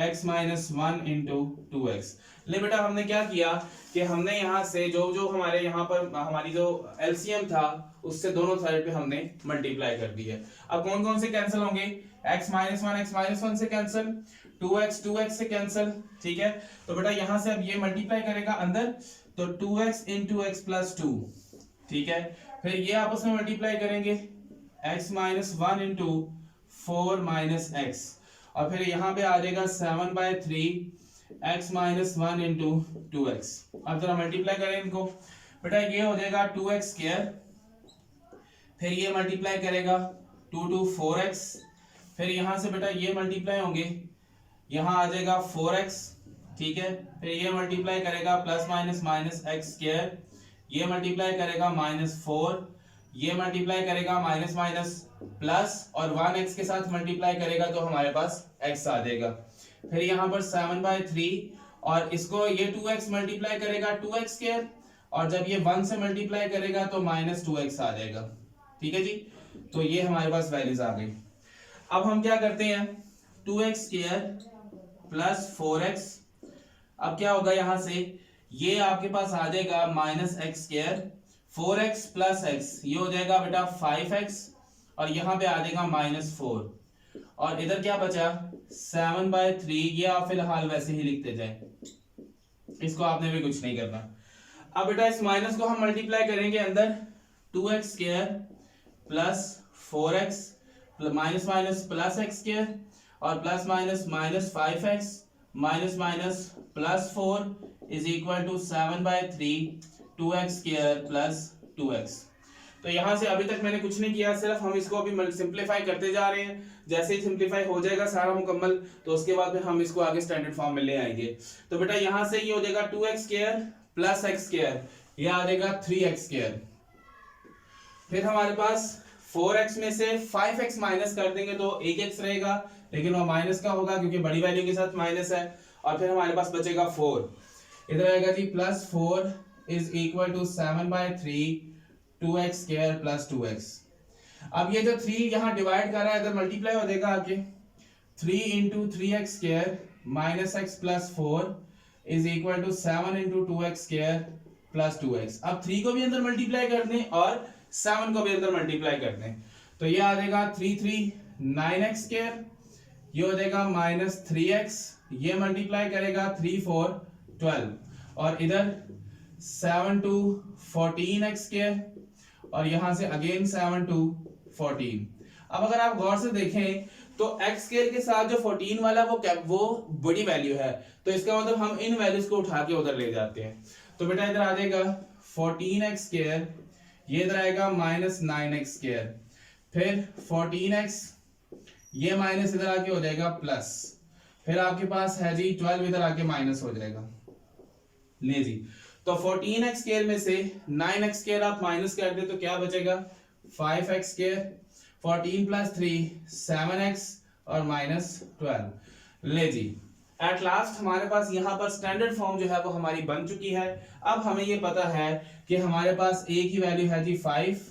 A: x - 1 into 2x। ले बेटा हमने क्या किया कि हमने यहाँ से जो हमारे यहाँ पर हमारी जो एलसीएम था उससे दोनों साइड पे हमने मल्टीप्लाई कर दी है। अब कौन कौन से कैंसिल होंगे, x - 1 से कैंसिल, 2x से कैंसिल, ठीक है। तो बेटा यहाँ से अब ये मल्टीप्लाई करेगा अंदर तो 2x into x + 2, ठीक है। फिर ये आपस में मल्टीप्लाई करेंगे x - 1 into 4 minus x और फिर यहाँ पे आ जाएगा 7/3 x - 1 into 2x। अब जरा मल्टीप्लाई करें इनको, बेटा ये हो जाएगा 2x², फिर ये मल्टीप्लाई करेगा 2 to 4x, फिर यहाँ से बेटा ये मल्टीप्लाई होंगे, यहाँ आ जाएगा 4x, ठीक है। फिर ये मल्टीप्लाई करेगा प्लस माइनस माइनस x², ये मल्टीप्लाई करेगा -4, ये मल्टीप्लाई करेगा माइनस माइनस प्लस और 1x के साथ मल्टीप्लाई करेगा तो हमारे पास x आ जाएगा। फिर यहाँ पर 7/3 और इसको ये 2x मल्टीप्लाई करेगा 2x² और जब ये 1 से मल्टीप्लाई करेगा तो -2x आ जाएगा। ठीक है जी, तो ये हमारे पास वैल्यूज आ गई। अब हम क्या करते हैं, 2x² प्लस 4x, अब क्या होगा यहां से, ये आपके पास आ जाएगा -x², 4x प्लस x ये हो जाएगा बेटा 5x, और यहां पे आ जाएगा -4, और इधर क्या बचा 7/3, ये आप फिलहाल वैसे ही लिखते जाए, इसको आपने भी कुछ नहीं करना। अब बेटा इस माइनस को हम मल्टीप्लाई करेंगे अंदर, 2x² plus 4x minus minus plus x² और plus minus minus 5x minus minus plus 4 is equal to 7/3 2x² plus 2x। तो यहां से अभी तक मैंने कुछ नहीं किया, सिर्फ हम इसको अभी सिंप्लीफाई करते जा रहे हैं। जैसे ही सिंप्लीफाई हो जाएगा सारा मुकम्मल, तो उसके बाद फिर हम इसको आगे स्टैंडर्ड फॉर्म में ले आएंगे। तो बेटा यहां से ये हो जाएगा 2x² प्लस x², ये आ जाएगा 3x²। फिर हमारे पास 4x में से 5x माइनस कर देंगे तो 1x रहेगा, लेकिन वो माइनस का होगा क्योंकि बड़ी वैल्यू के साथ माइनस है। और फिर हमारे पास बचेगा 4, इधर आएगा जी plus 4 is equal to 7/3 2x² plus 2x। अब ये जो 3 यहाँ डिवाइड कर रहा है इधर मल्टीप्लाई हो जाएगा आके, 3 into 3x² minus x plus 4 is equal to 7 into 2x² plus 2x। अब 3 को भी अंदर मल्टीप्लाई कर दें और 7 को भी अंदर मल्टीप्लाई कर दें, तो ये आ जाएगा 3 9x², ये हो जाएगा माइनस 3x, ये मल्टीप्लाई करेगा 3 4 12, और इधर 7 2 14x², और यहां से अगेन 7 2 14। अब अगर आप गौर से देखें तो x स्क्वायर के साथ जो 14 वाला वो बड़ी वैल्यू है, तो इसका मतलब हम इन वैल्यूज को उठा के उधर ले जाते हैं। तो बेटा इधर आ जाएगा 14x², ये इधर आएगा -9x², फिर 14x, ये माइनस इधर आके हो जाएगा प्लस, फिर आपके पास है जी 12 इधर आके माइनस हो जाएगा। ले जी, तो 14x² में से 9x² आप माइनस कर दे तो क्या बचेगा 5x², 14 प्लस 3 7x और -12। ले जी, एट लास्ट हमारे पास यहाँ पर स्टैंडर्ड फॉर्म जो है वो हमारी बन चुकी है। अब हमें ये पता है कि हमारे पास a की वैल्यू है जी 5,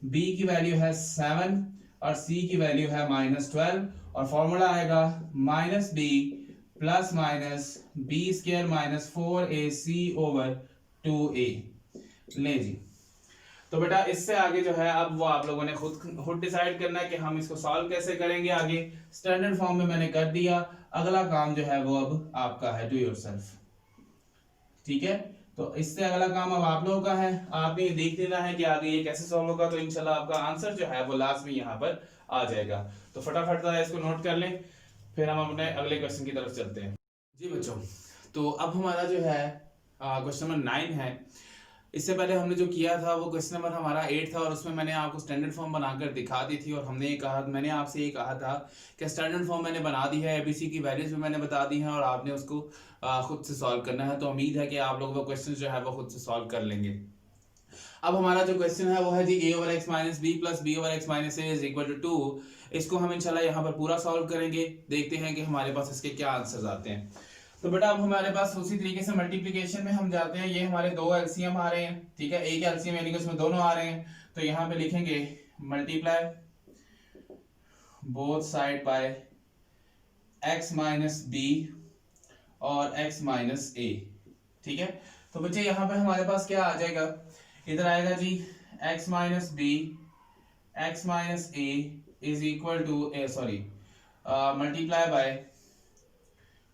A: b की वैल्यू है 7 और c की वैल्यू है -12, और फॉर्मूला आएगा -b plus minus b² minus 4ac over 2a। ले जी, तो बेटा इससे आगे जो है अब वो आप लोगों ने खुद डिसाइड करना है कि हम इसको सॉल्व कैसे करेंगे। आगे स्टैंडर्ड फॉर्म में मैंने कर दिया, अगला काम जो है वो अब आपका है, डू योरसेल्फ। ठीक है, तो इससे अगला काम अब आप लोगों का है, आपने देख लेना है कि आगे ये कैसे सॉल्व होगा। तो इंशाल्लाह आपका आंसर जो है वो लास्ट में यहाँ पर आ जाएगा। तो फटाफट इसको नोट कर लें, फिर हम अपने अगले क्वेश्चन की तरफ चलते हैं। जी बच्चों, तो अब हमारा जो है क्वेश्चन नंबर 9 है। इससे पहले हमने जो किया था वो क्वेश्चन नंबर हमारा 8 था, और उसमें मैंने आपको स्टैंडर्ड फॉर्म बनाकर दिखा दी थी, और मैंने आपसे ये कहा था कि स्टैंडर्ड फॉर्म मैंने बना दी है, एबीसी की वैल्यूज भी मैंने बता दी हैं, और आपने उसको खुद से सॉल्व करना है। तो उम्मीद है कि आप लोग वो क्वेश्चन जो है वो खुद से सॉल्व कर लेंगे। अब हमारा जो क्वेश्चन है वो है जी a/x - b plus b/x - a is equal to 2। इसको हम इंशाल्लाह यहाँ पर पूरा सॉल्व करेंगे, देखते हैं कि हमारे पास इसके क्या आंसर्स आते हैं। तो बेटा अब हमारे पास उसी तरीके से मल्टीप्लिकेशन में हम जाते हैं। ये हमारे दो एलसीएम आ रहे हैं, ठीक है, एक एलसीएम यानी कि उसमें दोनों आ रहे हैं। तो यहाँ पे लिखेंगे multiply both side by x minus b और x माइनस ए। ठीक है, तो बच्चे यहाँ पे हमारे पास क्या आ जाएगा, इधर आएगा जी x minus b x minus a is equal to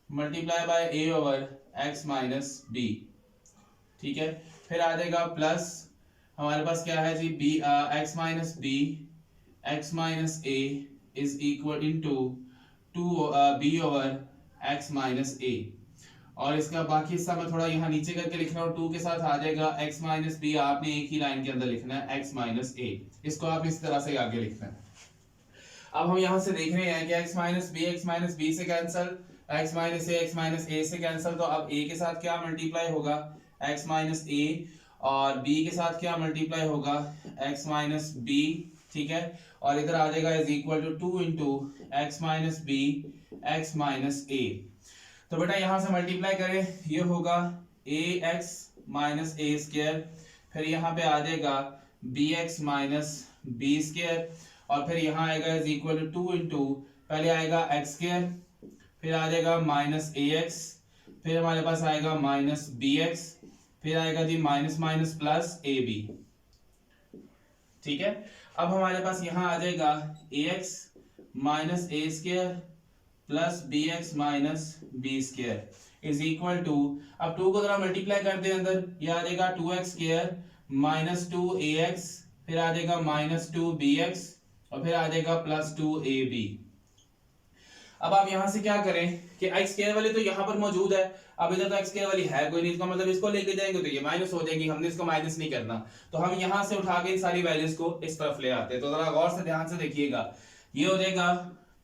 A: multiply by a over x minus b. ठीक है, फिर आ जाएगा प्लस हमारे पास क्या है जी x minus b x minus a is equal into 2b over x minus a। और इसका बाकी हिस्सा मैं थोड़ा यहाँ नीचे करके लिख रहा हूँ, 2 के साथ आ जाएगा x माइनस बी, आपने एक ही लाइन के अंदर लिखना है x माइनस a, इसको आप इस तरह से आगे लिखना है। अब हम यहाँ से देख रहे हैं कि x माइनस बी से कैंसल, x माइनस ए से कैंसल, तो अब a के साथ क्या मल्टीप्लाई होगा x माइनस a, और b के साथ क्या मल्टीप्लाई होगा x माइनस b। ठीक है, और इधर आ जाएगा is equal to 2 into x minus b x minus a। तो बेटा यहाँ से मल्टीप्लाई करें, ये होगा ax माइनस ए स्क्वायर, फिर यहाँ पे आ जाएगा b x minus B square, और फिर यहाँ आएगा इज इक्वल टू 2 इंटू, पहले आएगा एक्स स्क्वायर, फिर आ जाएगा माइनस ए एक्स, फिर हमारे पास आएगा माइनस बी एक्स, फिर आएगा जी minus minus plus A B. ठीक है, अब हमारे पास यहाँ आ जाएगा A X minus A square plus B x minus B square is equal to, अब 2 को जरा मल्टीप्लाई कर दे अंदर, ये आ जाएगा 2x स्क्वायर माइनस 2ax, फिर आ जाएगा माइनस 2bx, और फिर आ जाएगा प्लस 2ab। अब आप यहां से क्या करें कि x स्क्वायर वाली तो यहां पर मौजूद है, अब इधर तो x स्क्वायर वाली है कोई नहीं, इसका मतलब इसको लेके जाएंगे तो ये माइनस हो जाएगी, हमने इसको माइनस नहीं करना, तो हम यहां से उठा के इन सारी वैल्यूज को इस तरफ ले आते हैं। तो जरा गौर से ध्यान से देखिएगा, ये हो जाएगा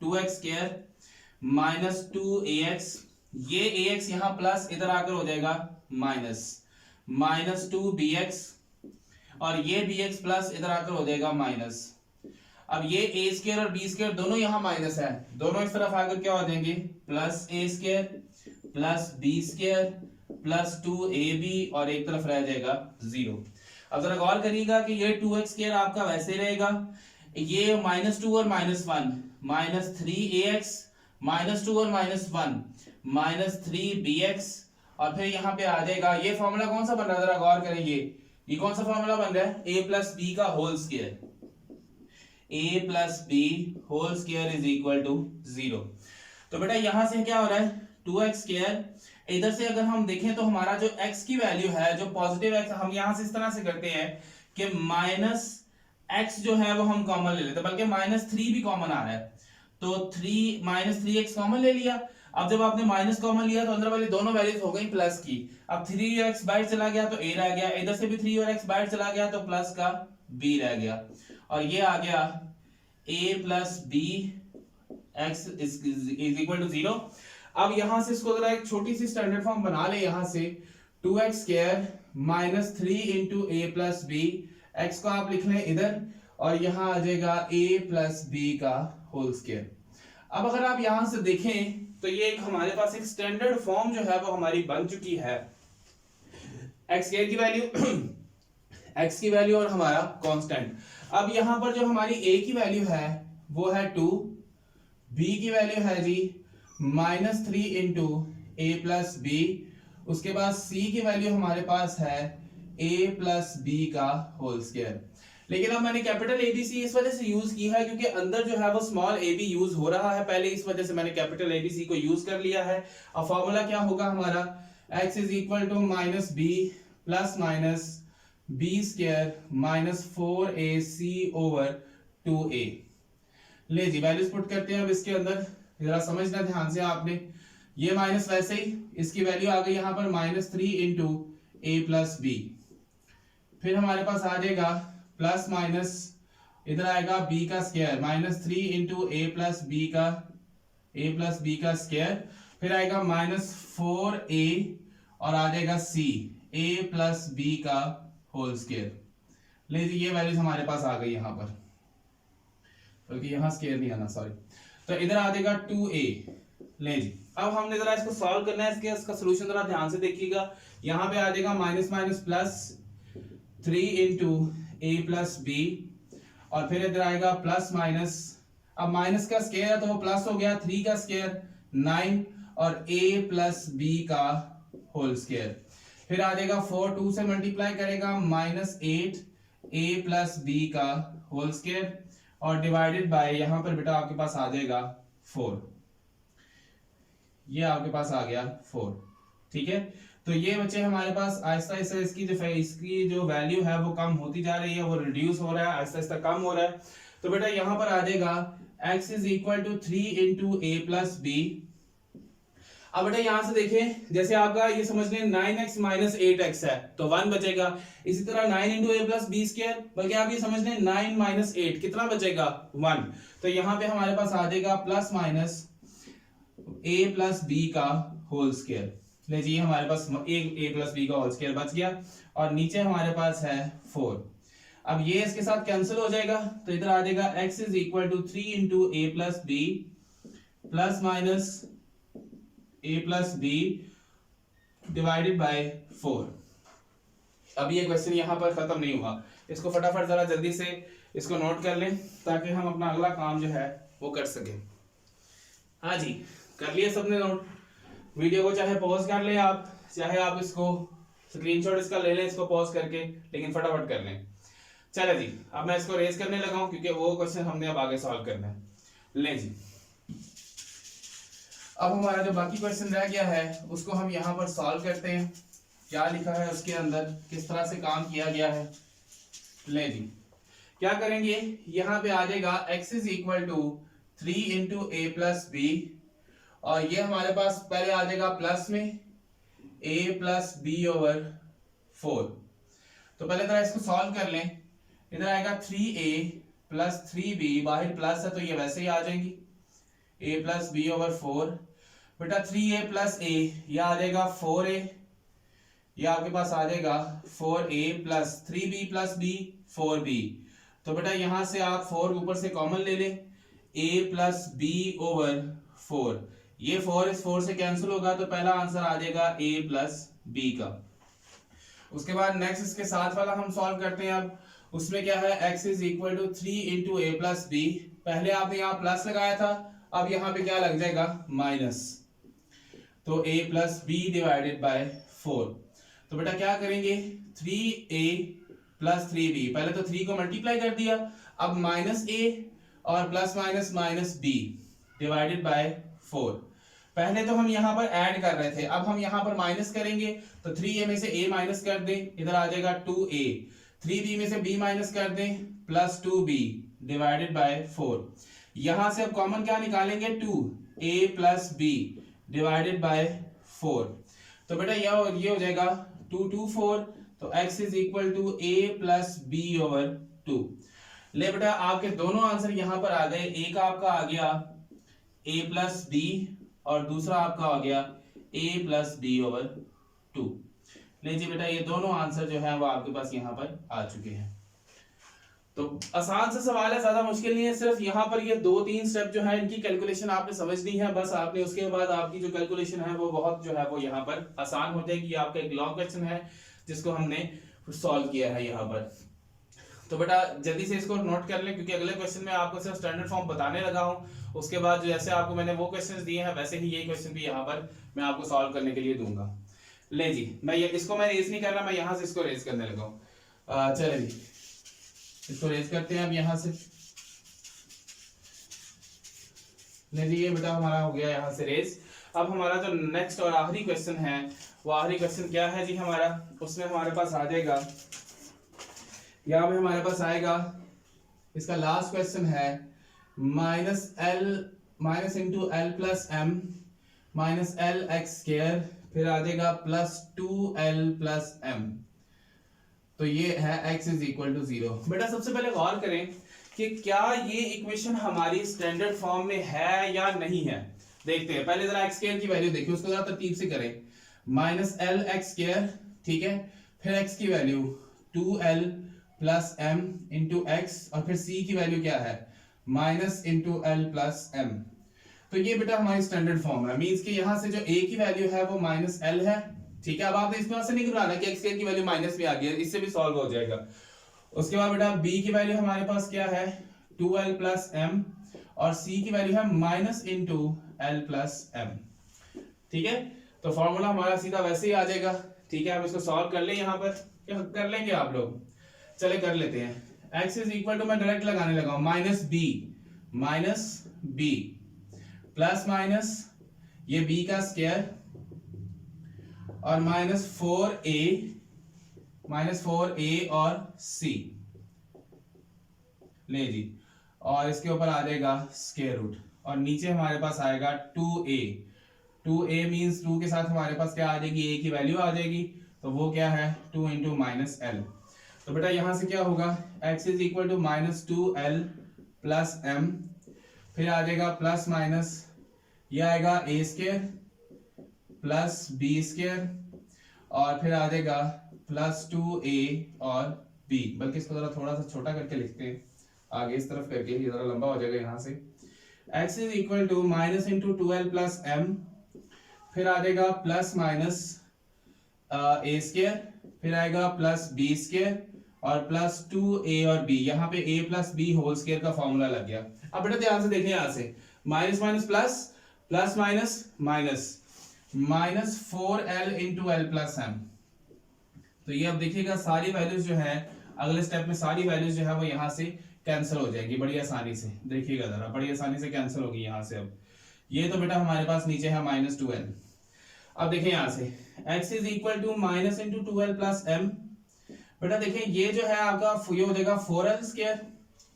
A: 2x स्क्वायर माइनस 2ax, ये ax यहां प्लस इधर आकर हो जाएगा माइनस, माइनस 2bx, और ये bx प्लस इधर आकर हो जाएगा माइनस। अब ये a स्क्वायर और b स्क्वायर दोनों यहां माइनस है, दोनों इस तरफ आकर क्या हो जाएंगे plus a square plus b square plus 2ab, और एक तरफ रह जाएगा 0। अब जरा गौर करिएगा कि ये 2x स्क्वायर आपका वैसे रहेगा, ये माइनस 2 और माइनस 1 माइनस 3ax, माइनस 2 और माइनस 1 माइनस 3bx, और फिर यहाँ पे आ जाएगा, ये फॉर्मूला कौन सा बन रहा है जरा गौर करेंगे, ये कौन सा फॉर्मूला बन रहा है, a प्लस बी का whole square, a plus b whole square is equal to 0। तो बेटा यहां से क्या हो रहा है 2x स्क्वायर, इधर से अगर हम देखें तो हमारा जो x की वैल्यू है, जो पॉजिटिव x, हम यहां से इस तरह से करते हैं कि माइनस x जो है वो हम कॉमन ले लेते हैं, बल्कि माइनस 3 भी कॉमन आ रहा है, तो 3 माइनस 3x कॉमन ले लिया। अब जब आपने माइनस कॉमन लिया तो अंदर वाली दोनों वैल्यूज हो गई प्लस की, अब 3x बाहर चला गया तो a रह गया, इधर से भी 3 और x बाहर चला गया तो प्लस का b रह गया, और ये आ गया a plus B x is equal to 0। अब यहां से इसको जरा एक छोटी सी स्टैंडर्ड फॉर्म बना ले, यहां से 2x square minus 3 into a plus B, x को आप लिख लें इधर, और यहां आ जाएगा a प्लस बी का होल स्क्वायर। अब अगर आप यहां से देखें तो ये एक हमारे पास एक स्टैंडर्ड फॉर्म जो है वो हमारी बन चुकी है, x स्क्वायर की वैल्यू x की वैल्यू और हमारा कांस्टेंट। अब यहां पर जो हमारी a की वैल्यू है वो है 2, b की वैल्यू है जी minus 3 into a plus B, उसके बाद c की वैल्यू हमारे पास है a प्लस बी का होल स्क्वायर। लेकिन अब मैंने कैपिटल ABC इस वजह से यूज की है क्योंकि अंदर जो है वो स्मॉल a b यूज हो रहा है पहले, इस वजह से मैंने कैपिटल ABC को यूज कर लिया है। अब फॉर्मूला क्या होगा हमारा, x is equal to minus B plus minus B square minus 4ac over 2a। ले जी वैल्यूज पुट करते हैं अब इसके अंदर, जरा समझना ध्यान से आपने, ये माइनस वैसे ही इसकी वैल्यू आ गई यहां पर minus 3 into a plus B, फिर हमारे पास आ जाएगा प्लस माइनस इधर आएगा b का square minus 3 into a plus b का स्क्वायर, फिर आएगा माइनस 4a और आ जाएगा c a प्लस बी का होल स्क्वायर। ले जी ये वैल्यूज हमारे पास आ गई यहां पर, बल्कि यहां स्क्वायर नहीं आना सॉरी, तो इधर आ जाएगा 2a। ले जी अब हमने जरा इसको सॉल्व करना है, इसका सॉल्यूशन जरा ध्यान से देखिएगा, यहां पे आ जाएगा minus minus plus 3 into a plus b, और फिर इधर आएगा प्लस माइनस, अब माइनस का स्क्वायर है तो वो प्लस हो गया, 3 का स्क्वायर 9 और a प्लस बी का होल स्क्वायर, फिर आ जाएगा 4 2 से मल्टीप्लाई करेगा माइनस 8 a प्लस बी का होल स्क्वायर, और डिवाइडेड बाय यहां पर बेटा आपके पास आ जाएगा 4, ये आपके पास आ गया 4। ठीक है, तो ये बच्चे हमारे पास आहिस्ता आहिस्ता इसकी जो वैल्यू है वो कम होती जा रही है, वो रिड्यूस हो रहा है, आहिस्ता आहिस्ता कम हो रहा है। तो बेटा यहां पर आ जाएगा x is equal to 3 into a plus b. अब बेटा यहां से देखें, जैसे आपका ये समझ लें 9x माइनस 8x है तो 1 बचेगा, इसी तरह 9 into a plus b square, बल्कि आप ये समझ लें 9 माइनस 8 कितना बचेगा 1, तो यहां पे हमारे पास आ जाएगा plus minus a plus b का होल स्क्वायर। ले जी हमारे पास एक a प्लस बी का होल स्क्वायर बच गया, और नीचे हमारे पास है 4। अब ये इसके साथ कैंसिल हो जाएगा, तो इधर आ जाएगा x is equal to 3 into a plus b plus minus a plus b divided by 4। अभी ये क्वेश्चन यहाँ पर खत्म नहीं हुआ, इसको फटाफट जरा जल्दी से इसको नोट कर लें ताकि हम अपना अगला काम जो है वो कर सकें। हाँ जी, कर लिए सबने नोट? वीडियो को चाहे पॉज कर लें आप, चाहे आप इसको स्क्रीनशॉट इसका ले लें इसको पॉज करके, लेकिन फटाफट कर लें। चले जी, अब मैं इसको रेज करने लगा हूं क्योंकि वो क्वेश्चन हमने अब आगे सॉल्व करना है। ले जी, अब हमारा जो बाकी क्वेश्चन रह गया है उसको हम यहाँ पर सॉल्व करते हैं। क्या लिखा है उसके अंदर, किस तरह से काम किया गया है। ले जी, क्या करेंगे, यहाँ पे आ जाएगा x is equal to 3 into a plus b, और ये हमारे पास पहले आ जाएगा प्लस में a प्लस बी ओवर 4। तो पहले तरह इसको सॉल्व कर लें। इधर आएगा 3a प्लस 3b, बाहर प्लस है तो ये वैसे ही आ जाएंगी, a प्लस बी ओवर 4। बेटा 3a प्लस a, यह आ जाएगा 4a, यह आपके पास आ जाएगा 4a plus 3b plus b 4b। तो बेटा यहां से आप 4 ऊपर से कॉमन ले लें, a प्लस b ओवर 4। ये 4 इस 4 से कैंसिल होगा तो पहला आंसर आ जाएगा a प्लस b का। उसके बाद नेक्स्ट इसके साथ वाला हम सॉल्व करते हैं। अब उसमें क्या है, x is equal to 3 into a plus b. पहले आपने यहाँ प्लस लगाया था, अब यहाँ पे क्या लग जाएगा, माइनस। तो a plus b divided by 4। तो बेटा क्या करेंगे, 3a प्लस 3b, पहले तो 3 को मल्टीप्लाई कर दिया, अब माइनस a और plus minus minus b divided by 4। पहले तो हम यहाँ पर ऐड कर रहे थे, अब हम यहाँ पर माइनस करेंगे तो 3a में से a माइनस कर दें, इधर आ जाएगा 2a। 3b में से b माइनस कर दें, प्लस 2b डिवाइडेड बाय 4। यहां से अब कॉमन क्या निकालेंगे, 2a plus b divided by 4। तो बेटा ये हो जाएगा 2 2 4, तो x is equal to a plus b over 2। ले बेटा आपके दोनों आंसर यहां पर आ गए, एक आपका आ गया a प्लस b और दूसरा आपका आ गया a प्लस b ओवर 2। ले जी बेटा, ये दोनों आंसर जो है वो आपके पास यहाँ पर आ चुके हैं। तो आसान सा सवाल है, ज्यादा मुश्किल नहीं है, सिर्फ यहाँ पर ये 2-3 स्टेप जो है इनकी कैलकुलेशन आपने समझनी है बस आपने, उसके बाद आपकी जो कैलकुलेशन है वो बहुत जो है वो यहाँ पर आसान हो जाएगी। आपका एक लॉन्ग क्वेश्चन है जिसको हमने सॉल्व किया है यहाँ पर। तो बेटा जल्दी से इसको नोट कर लें क्योंकि अगले क्वेश्चन में आपको सिर्फ स्टैंडर्ड फॉर्म बताने लगा हूँ, उसके बाद जैसे आपको मैंने वो क्वेश्चन दिए हैं वैसे ही ये क्वेश्चन भी यहाँ पर मैं आपको सॉल्व करने के लिए दूंगा। ले जी, मैं ये इसको मैं रेज नहीं कर रहा, मैं यहाँ से इसको रेज करने लगा हूँ। चले जी, इसको रेज करते हैं अब यहाँ से। ले जी, ये बेटा हमारा हो गया यहाँ से रेज। अब हमारा जो नेक्स्ट और आखिरी क्वेश्चन है वो आखिरी क्वेश्चन क्या है जी हमारा, उसमें हमारे पास आ जाएगा, यहाँ पे हमारे पास आएगा, इसका लास्ट क्वेश्चन है minus into l plus m minus l x square, फिर आ जाएगा प्लस 2l प्लस m। तो ये है x इज इक्वल टू 0। बेटा सबसे पहले गौर करें कि क्या ये इक्वेशन हमारी स्टैंडर्ड फॉर्म में है या नहीं है। देखते हैं, पहले जरा x स्क्वायर की वैल्यू देखिए, उसको जरा तरतीब से करें। माइनस एल एक्स स्क्वायर, ठीक है, फिर x की value 2l plus m into x, और फिर c की वैल्यू क्या है, minus into l plus m। तो ये बेटा हमारी स्टैंडर्ड फॉर्म है, मींस कि यहां से जो a की वैल्यू है वो माइनस एल है, ठीक है। अब आपने इसमें से नहीं घबराना कि x स्क्वायर की वैल्यू माइनस में आ गई है, इससे भी सॉल्व हो जाएगा। उसके बाद बेटा b की वैल्यू हमारे पास क्या है, 2l प्लस m, और c की वैल्यू है minus into l plus m, ठीक है। तो फॉर्मूला हमारा सीधा वैसे ही आ जाएगा, ठीक है। अब इसको सॉल्व कर लें, यहाँ पर क्या कर लेंगे आप लोग, चले कर लेते हैं। x इज इक्वल टू, मैं डायरेक्ट लगाने लगा हूं, माइनस b प्लस माइनस ये b का स्क्वायर और माइनस 4a और c। ले जी, और इसके ऊपर आ जाएगा स्क्वायर रूट, और नीचे हमारे पास आएगा 2a मींस 2 के साथ हमारे पास क्या आ जाएगी, a की वैल्यू आ जाएगी, तो वो क्या है 2 इंटू माइनस एल। तो बेटा यहां से क्या होगा, x is equal to minus 2l plus m, फिर आ जाएगा प्लस माइनस, ये आएगा a square plus b square, और फिर आ जाएगा प्लस 2a और b। बल्कि इसको जरा थोड़ा सा छोटा करके लिखते हैं, आगे इस तरफ करके, ये जरा लंबा हो जाएगा यहाँ से। x is equal to minus into 2l plus m, फिर आ जाएगा प्लस माइनस a स्क्वायर, फिर आएगा प्लस बी स्क्वायर और प्लस 2a और b, यहाँ पे a plus b whole square का फॉर्मूला लग गया। अब बेटा ध्यान से देखिए, यहाँ से minus minus plus, plus minus minus, minus 4l into l plus m. तो ये अब देखिएगा सारी वैल्यूज जो है अगले स्टेप में सारी वैल्यूज जो है वो यहाँ से कैंसिल हो जाएगी बड़ी आसानी से। देखिएगा जरा, बड़ी आसानी से कैंसिल होगी यहाँ से। अब ये तो बेटा हमारे पास नीचे है माइनस 2l। अब देखिए यहाँ से x is equal to minus into 2l plus m। बेटा देखिए ये जो है आपका ये हो जाएगा 4l स्क्वायर,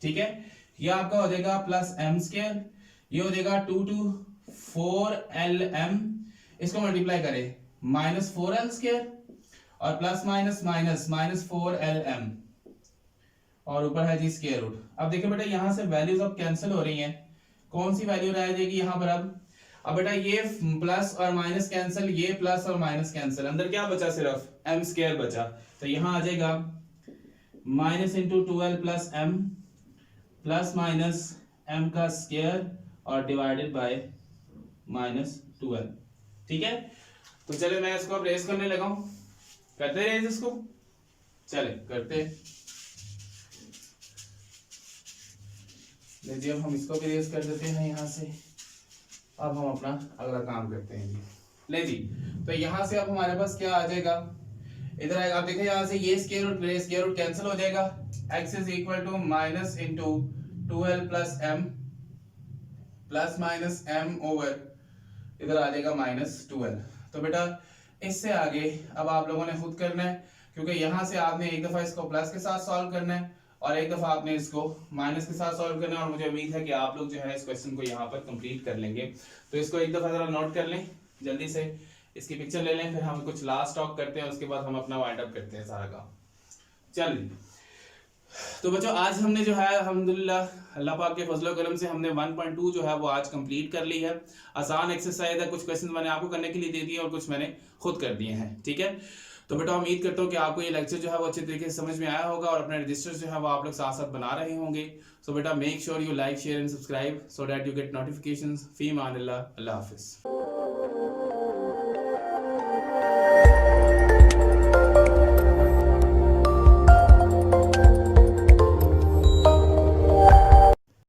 A: ठीक है, ये आपका हो जाएगा प्लस m स्क्वायर, ये हो जाएगा 2 टू 4lm, इसको मल्टीप्लाई करें माइनस 4l स्क्वायर और plus minus minus minus 4lm और ऊपर है जी स्क्वायर रूट। अब देखिए बेटा यहाँ से वैल्यूज अब कैंसिल हो रही हैं, कौन सी वैल्यू रह जाएगी यहाँ पर? अब बेटा ये प्लस और माइनस कैंसिल, ये प्लस और माइनस कैंसिल, अंदर क्या बचा? सिर्फ m स्क्वायर बचा। तो यहाँ आ जाएगा minus into 2l plus m plus minus m का स्क्वायर और डिवाइडेड बाय माइनस 2l, ठीक है। तो चले मैं इसको अब रेस करने लगा हूं, करते रेस इसको, चले करते। लीजिए अब हम इसको भी रेस कर देते हैं यहाँ से। अब हम अपना अगला काम करते हैं जी। ले जी, तो यहाँ से अब हमारे पास क्या आ जाएगा? इधर आएगा, आप देखिए यहाँ से ये स्क्वायर रूट कैंसिल हो जाएगा। x is equal to minus into 2l plus m plus minus m over इधर आ जाएगा माइनस 2l। तो बेटा इससे आगे अब आप लोगों ने खुद करना है, क्योंकि यहाँ से आपने एक दफा इसको प्लस के साथ सॉल्व करना है और एक दफा आपने इसको माइनस के साथ सॉल्व करना है। और मुझे उम्मीद है कि आप लोग जो है इस क्वेश्चन को यहाँ पर कंप्लीट कर लेंगे। तो इसको एक दफा जरा नोट कर लें, जल्दी से इसकी पिक्चर ले लें, फिर हम कुछ लास्ट टॉक करते हैं, उसके बाद हम अपना वाइंड अप करते हैं सारा काम। चलिए तो बच्चों आज हमने जो है अल्हम्दुलिल्लाह अल्लाह पाक के फजल करम से हमने 1.2 जो है वो आज कंप्लीट कर ली है। आसान एक्सरसाइज है, कुछ क्वेश्चन मैंने आपको करने के लिए दे दिए और कुछ मैंने खुद कर दिए हैं, ठीक है। तो बेटा उम्मीद करता हूँ कि आपको ये लेक्चर जो है वो अच्छे तरीके से समझ में आया होगा और अपने रजिस्टर जो है वो आप लोग साथ साथ बना रहे होंगे। सो बेटा make sure you like share and subscribe so that you get notifications. फी मान अल्लाह, अल्लाह हाफिज़।